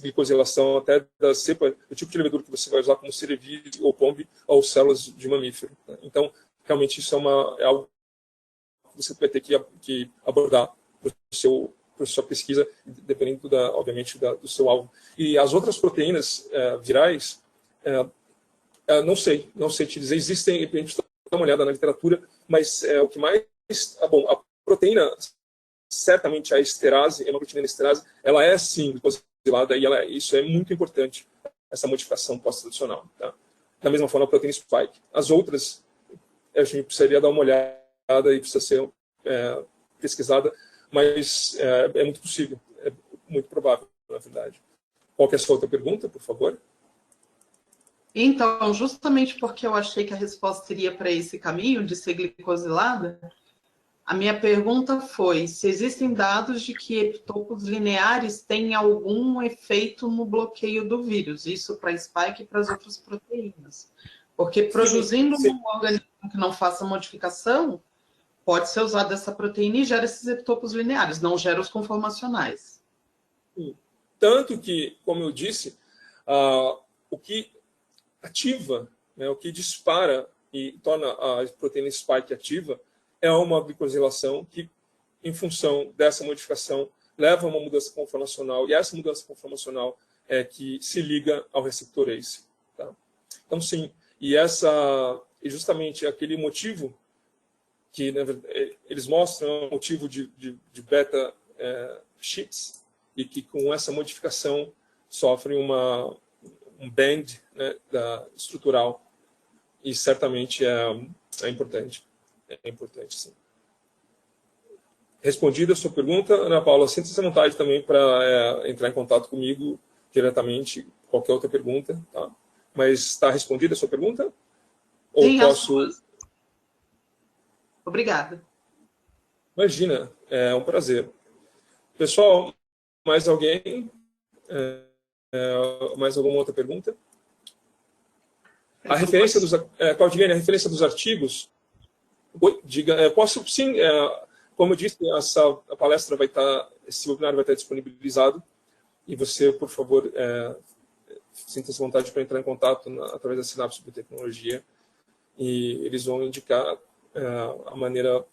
glicosilação até da cepa, do tipo de levedura que você vai usar como Cerevisiae ou Pombe ou células de mamífero. Né? Então, realmente, isso é algo que você vai ter que abordar para sua pesquisa, dependendo, obviamente, do seu alvo. E as outras proteínas virais, não sei te dizer, existem, a gente dá uma olhada na literatura, mas o que mais... Bom, a proteína... Certamente a esterase, a hemoglobina esterase, ela é sim glicosilada e isso é muito importante, essa modificação pós-traducional. Tá? Da mesma forma, a proteína spike. As outras, a gente precisaria dar uma olhada e precisa ser pesquisada, mas é muito possível, é muito provável, na verdade. Qual que é a sua outra pergunta, por favor? Então, justamente porque eu achei que a resposta iria para esse caminho de ser glicosilada, A minha pergunta foi se existem dados de que epitopos lineares têm algum efeito no bloqueio do vírus, isso para spike e para as outras proteínas. Porque produzindo um organismo que não faça modificação, pode ser usada essa proteína e gera esses epitopos lineares, não gera os conformacionais. Tanto que, como eu disse, o que ativa, né, o que dispara e torna a proteína spike ativa é uma glicosilação que, em função dessa modificação, leva a uma mudança conformacional, e essa mudança conformacional é que se liga ao receptor ACE. Tá? Então, sim, e justamente aquele motivo que, na verdade, eles mostram o motivo de beta sheets, e que com essa modificação sofre um bend, né, estrutural, e certamente é importante. É importante, sim. Respondida a sua pergunta, Ana Paula, sinta-se à vontade também para entrar em contato comigo diretamente, qualquer outra pergunta, tá? Mas está respondida a sua pergunta? Ou sim, posso... Obrigada. Imagina, é um prazer. Pessoal, mais alguém? Mais alguma outra pergunta? A referência dos... Claudilene, a referência dos artigos... Diga, posso sim, como eu disse, a palestra vai estar, esse webinar vai estar disponibilizado, e você, por favor, sinta-se à vontade para entrar em contato através da Sinapse Biotecnologia, e eles vão indicar a maneira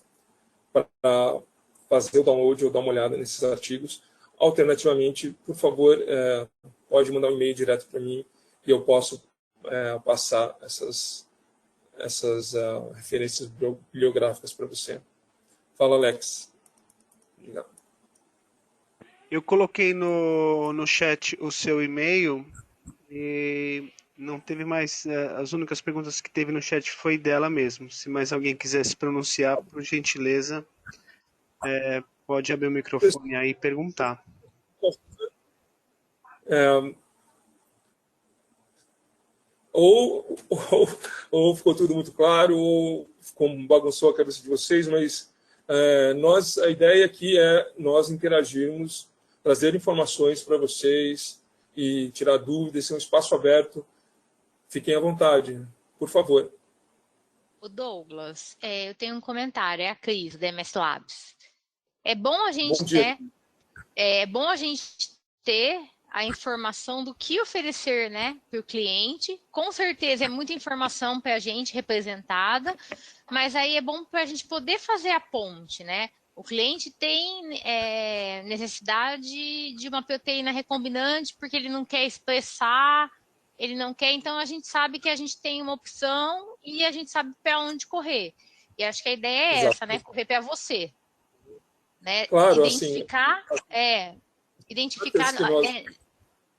para fazer o download ou dar uma olhada nesses artigos. Alternativamente, por favor, pode mandar um e-mail direto para mim, e eu posso passar essas referências bibliográficas para você. Fala, Alex. Eu coloquei no chat o seu e-mail e não teve mais... As únicas perguntas que teve no chat foi dela mesmo. Se mais alguém quiser se pronunciar, por gentileza, pode abrir o microfone aí e perguntar. Ou ficou tudo muito claro, ou bagunçou a cabeça de vocês, mas a ideia aqui é nós interagirmos, trazer informações para vocês e tirar dúvidas, esse é um espaço aberto. Fiquem à vontade, por favor. O Douglas, eu tenho um comentário, é a Cris, da MS Labs. É bom a gente, é bom a gente ter a informação do que oferecer, né, para o cliente. Com certeza é muita informação para a gente representada, mas aí é bom para a gente poder fazer a ponte, né? O cliente tem necessidade de uma proteína recombinante porque ele não quer expressar, ele não quer, então a gente sabe que a gente tem uma opção e a gente sabe para onde correr. E acho que a ideia é essa, né? Correr para você. Né? Claro, identificar, assim, identificar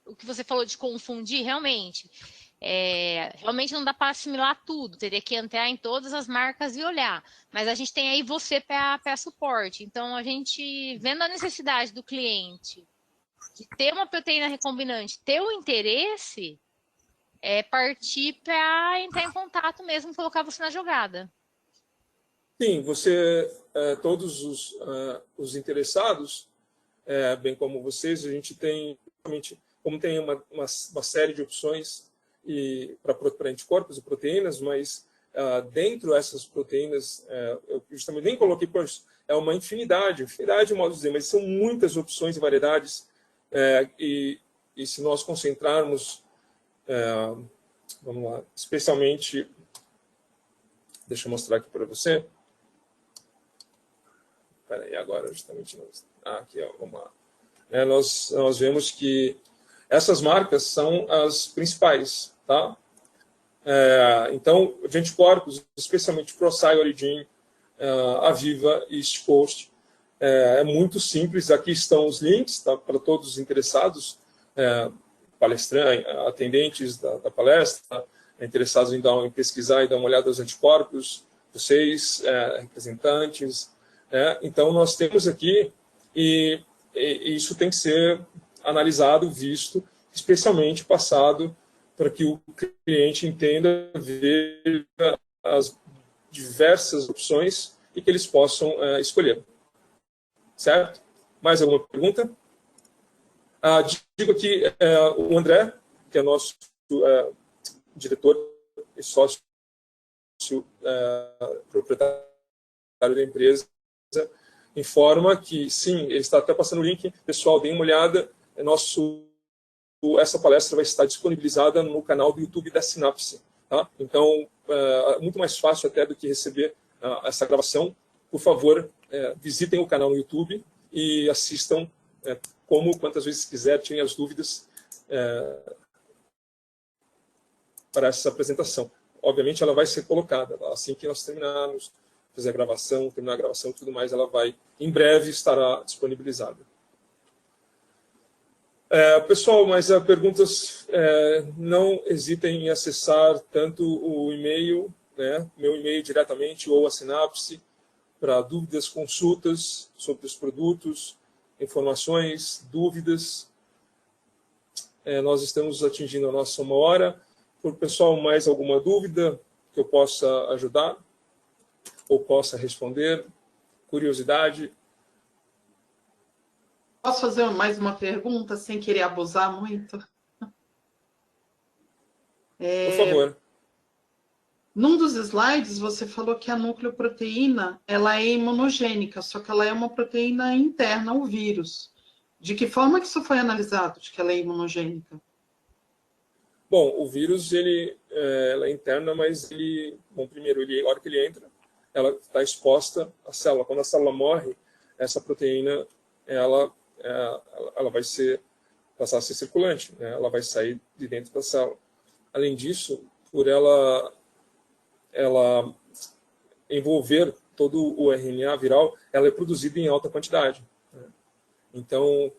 o que você falou de confundir, realmente. Realmente não dá para assimilar tudo, teria que entrar em todas as marcas e olhar. Mas a gente tem aí você para suporte. Então, a gente, vendo a necessidade do cliente de ter uma proteína recombinante, ter o interesse, partir para entrar em contato mesmo, colocar você na jogada. Sim, todos os interessados, bem como vocês, a gente tem, como tem uma série de opções para anticorpos e proteínas, mas dentro dessas proteínas, eu justamente nem coloquei, pois é uma infinidade de modos de dizer, mas são muitas opções e variedades, e se nós concentrarmos, vamos lá, especialmente, deixa eu mostrar aqui para você. Espera aí, agora justamente aqui, vamos lá. Nós vemos que essas marcas são as principais, tá? Então, de anticorpos, especialmente ProCy, Origin, Aviva e Eastcoast, é muito simples. Aqui estão os links, tá, para todos os interessados, palestrantes, atendentes da palestra, interessados em pesquisar e dar uma olhada nos anticorpos, vocês, representantes. Então, nós temos aqui, e isso tem que ser analisado, visto, especialmente passado para que o cliente entenda, veja as diversas opções e que eles possam escolher. Certo? Mais alguma pergunta? Digo aqui, o André, que é nosso diretor e sócio proprietário da empresa, informa que, sim, ele está até passando o link. Pessoal, deem uma olhada. Essa palestra vai estar disponibilizada no canal do YouTube da Sinapse. Tá? Então, muito mais fácil até do que receber essa gravação. Por favor, visitem o canal no YouTube e assistam quantas vezes quiser, tirem as dúvidas para essa apresentação. Obviamente, ela vai ser colocada assim que nós terminarmos, fazer a gravação, terminar a gravação e tudo mais, ela vai, em breve, estará disponibilizada. Pessoal, mas perguntas, não hesitem em acessar tanto o e-mail, né, meu e-mail diretamente, ou a Sinapse, para dúvidas, consultas sobre os produtos, informações, dúvidas. Nós estamos atingindo a nossa 1 hora. Por pessoal, mais alguma dúvida que eu possa ajudar ou possa responder? Curiosidade? Posso fazer mais uma pergunta sem querer abusar muito? Por favor. Num dos slides, você falou que a nucleoproteína ela é imunogênica, só que ela é uma proteína interna ao vírus. De que forma que isso foi analisado, de que ela é imunogênica? Bom, o vírus ela é interna, mas primeiro, a hora que ele entra, ela está exposta à célula. Quando a célula morre, essa proteína ela vai passar a ser circulante, né? Ela vai sair de dentro da célula. Além disso, por ela envolver todo o RNA viral, ela é produzida em alta quantidade, né? Então,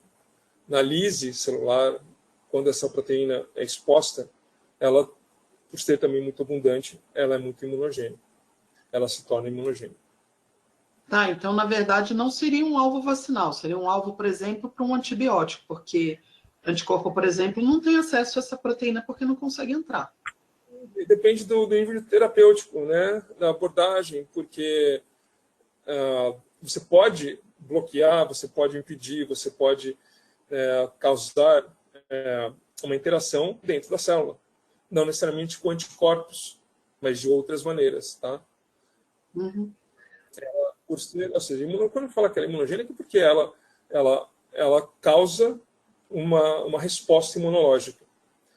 na lise celular, quando essa proteína é exposta, ela, por ser também muito abundante, ela é muito imunogênica. Ela se torna imunogênica. Tá, então, na verdade, não seria um alvo vacinal, seria um alvo, por exemplo, para um antibiótico, porque anticorpo, por exemplo, não tem acesso a essa proteína porque não consegue entrar. Depende do nível terapêutico, né, da abordagem, porque você pode bloquear, você pode impedir, você pode causar uma interação dentro da célula. Não necessariamente com anticorpos, mas de outras maneiras, tá? Uhum. Ou seja, quando fala que ela é imunogênica, é porque ela causa uma resposta imunológica,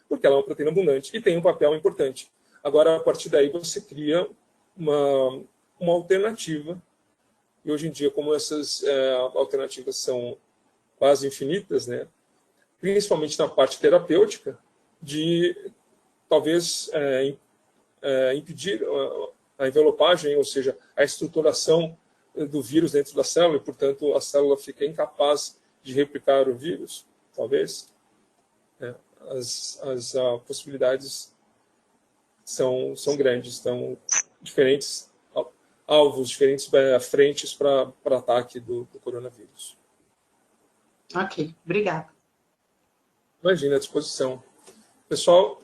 porque ela é uma proteína abundante e tem um papel importante. Agora, a partir daí, você cria uma alternativa, e hoje em dia, como essas alternativas são quase infinitas, né, principalmente na parte terapêutica, de talvez impedir a envelopagem, ou seja, a estruturação do vírus dentro da célula, e, portanto, a célula fica incapaz de replicar o vírus, talvez. As possibilidades são grandes, estão diferentes alvos, diferentes frentes para ataque do coronavírus. Ok, obrigada. Imagina, à disposição. Pessoal,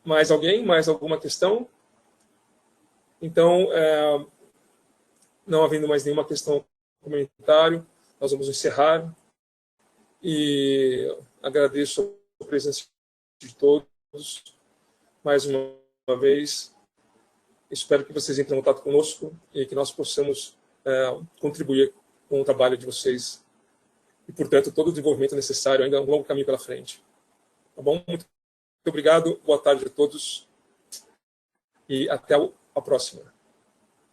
mais alguém? Mais alguma questão? Então, não havendo mais nenhuma questão no comentário, nós vamos encerrar. E agradeço a presença de todos mais uma vez. Espero que vocês entrem em contato conosco e que nós possamos contribuir com o trabalho de vocês. E, portanto, todo o desenvolvimento necessário, ainda um longo caminho pela frente. Tá bom? Muito obrigado, boa tarde a todos e até a próxima.